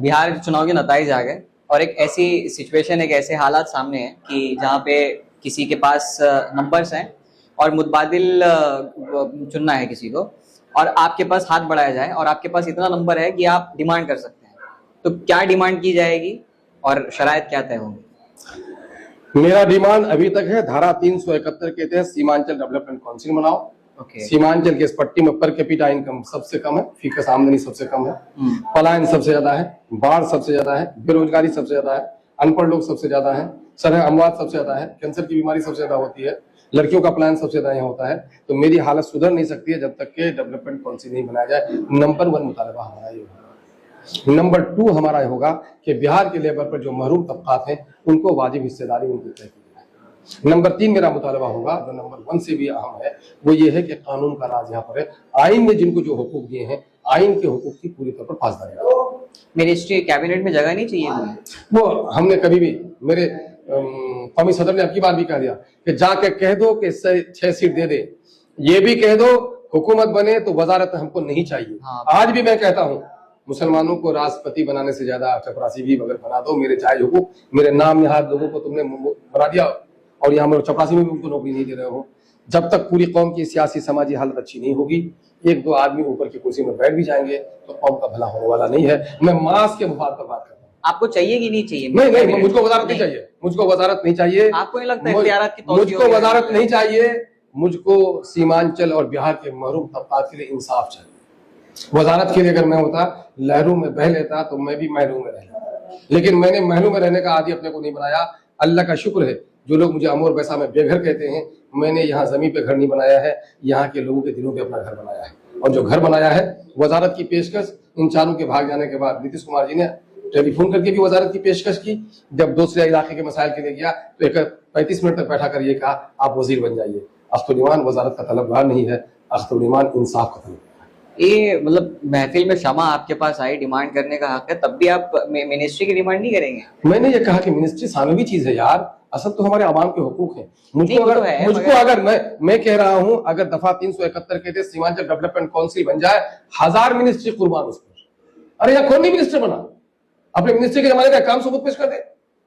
बिहार चुनाव के नतीजे आ गए और एक ऐसी सिचुएशन, एक ऐसे हालात सामने हैं कि जहाँ पे किसी के पास नंबर्स हैं और मुतबादिल चुनना है किसी को, और आपके पास हाथ बढ़ाया जाए और आपके पास इतना नंबर है कि आप डिमांड कर सकते हैं, तो क्या डिमांड की जाएगी और शराइत क्या तय होंगी? मेरा डिमांड अभी तक है धारा 371 के तहत सीमांचल डेवलपमेंट काउंसिल बनाओ। सीमांचल के इस पट्टी में पर कैपिटा इनकम सबसे कम है, फीकस आमदनी सबसे कम है, पलायन सबसे ज्यादा है, बाढ़ सबसे ज्यादा है, बेरोजगारी सबसे ज्यादा है, अनपढ़ लोग सबसे ज्यादा है, सरह अमवात सबसे ज्यादा है, कैंसर की बीमारी सबसे ज्यादा होती है, लड़कियों का पलायन सबसे ज्यादा यहाँ होता है। तो मेरी हालत सुधर नहीं सकती है जब तक के डेवलपमेंट पॉलिसी नहीं बनाया जाए। नंबर 1 मुतालबा हमारा ये होगा। नंबर 2 हमारा ये होगा कि बिहार के लेवल पर जो महरूम तबकात हैं उनको वाजिब हिस्सेदारी उनकी तय की जाए। नंबर 3 मेरा मुतालबा होगा, जो नंबर 1 से भी अहम है, वो ये है कि कानून का राज यहाँ पर है। आइन ने जिनको जो हुकूक दिए हैं, आइन के हुकूक की पूरी तौर पर पासदारी। मिनिस्ट्री कैबिनेट में जगह नहीं चाहिए हमें? वो हमने कभी भी, मेरे कौमी सदर ने अब की बार भी कह दिया कि जाके कह दो कि 6 सीट दे दे, ये भी कह दो हुकूमत बने तो वजारत हमको नहीं चाहिए। आज भी मैं कहता हूँ मुसलमानों को राष्ट्रपति बनाने से ज्यादा चपरासी भी अगर बना दो, मेरे जायज हुकूक, मेरे नाम यहाँ लोगों को तुमने बना दिया और यहाँ चपरासी में भी उनको नौकरी नहीं दे रहे हो। जब तक पूरी कौम की सियासी समाजी हालत अच्छी नहीं होगी, 1-2 आदमी ऊपर की कुर्सी में बैठ भी जाएंगे तो कौम का भला होने वाला नहीं है। मैं मास के मुफाद पर बात कर रहा हूँ। आपको चाहिए कि नहीं चाहिए? नहीं, मुझको वजारत नहीं चाहिए, मुझको वजारत नहीं चाहिए। आपको नहीं लगता इख्तियारात की मुझको वजारत नहीं चाहिए। मुझको सीमांचल और बिहार के महरूम तबकात के लिए इंसाफ चाहिए। वजारत के लिए अगर मैं होता, लहरों में बह लेता तो मैं भी महलों में रह लेता, लेकिन मैंने महलों में रहने का आदी अपने को नहीं बनाया। अल्लाह का शुक्र है, जो लोग मुझे अमोर बैसा में बेघर कहते हैं, मैंने यहाँ जमीन पे घर नहीं बनाया है, यहाँ के लोगों के दिलों पे अपना घर बनाया है। और जो घर बनाया है, वजारत की पेशकश इन चारों के भाग जाने के बाद नीतीश कुमार जी ने टेलीफोन करके भी वजारत की पेशकश की। जब दूसरे इलाके के मसाइल के लिए गया तो 35 मिनट तक बैठा कर ये कहा आप वजीर बन जाइए। अख्तुल ईमान वजारत का तलबगार नहीं है, अख्तुल ईमान इंसाफ का तलबगार। ये मतलब महफिल में शमा आपके पास आई, डिमांड करने का हक है, तब भी आप मिनिस्ट्री की डिमांड नहीं करेंगे? मैंने ये कहा कि मिनिस्ट्री सानवी चीज है यार, असल तो हमारे आवाम के हुकूक है। मुझको अगर मैं कह रहा हूँ, अगर दफा 371 के तहत सीमांचल डेवलपमेंट काउंसिल बन जाए, 1000 मिनिस्ट्री कुर्बान उस पर। अरे यहाँ कौन नहीं मिनिस्टर बना? अपने मिनिस्ट्री के जमाने का काम सबूत पेश कर दे।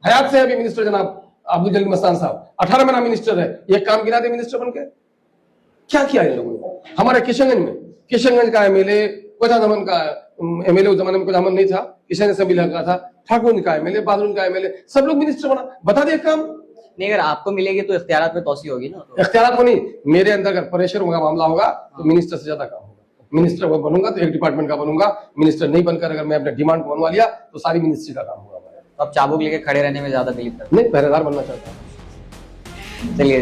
हयात से अभी मिनिस्टर जनाब अब्दुल जलील मस्तान साहब 18 महीना मिनिस्टर है, ये काम गिना दे मिनिस्टर बन के। क्या किया इन लोगों ने? हमारे किशनगंज का एमएलए, कोजाधमन का एमएलए, उस जमाने में कोजाधमन नहीं था, किशन असेंबली लगा था, ठाकुर का एमएलए, बहादुर का एमएलए, सब लोग मिनिस्टर बना। बता दे काम नहीं, अगर आपको मिलेगी तो इख्तियारात में तोसी होगी ना। तो इख्तियारात को नहीं, मेरे अंदर अगर प्रेशर होगा, मामला होगा तो मिनिस्टर से ज्यादा काम होगा। मिनिस्टर बनूंगा तो एक डिपार्टमेंट का बनूंगा, मिनिस्टर नहीं बनकर अगर मैं अपने डिमांड को बनवा लिया तो सारी मिनिस्ट्री का काम होगा। अब चाबुक लेके खड़े रहने में ज्यादा बिलीव करते? नहीं, पहरेदार बनना चाहता हूँ। चलिए।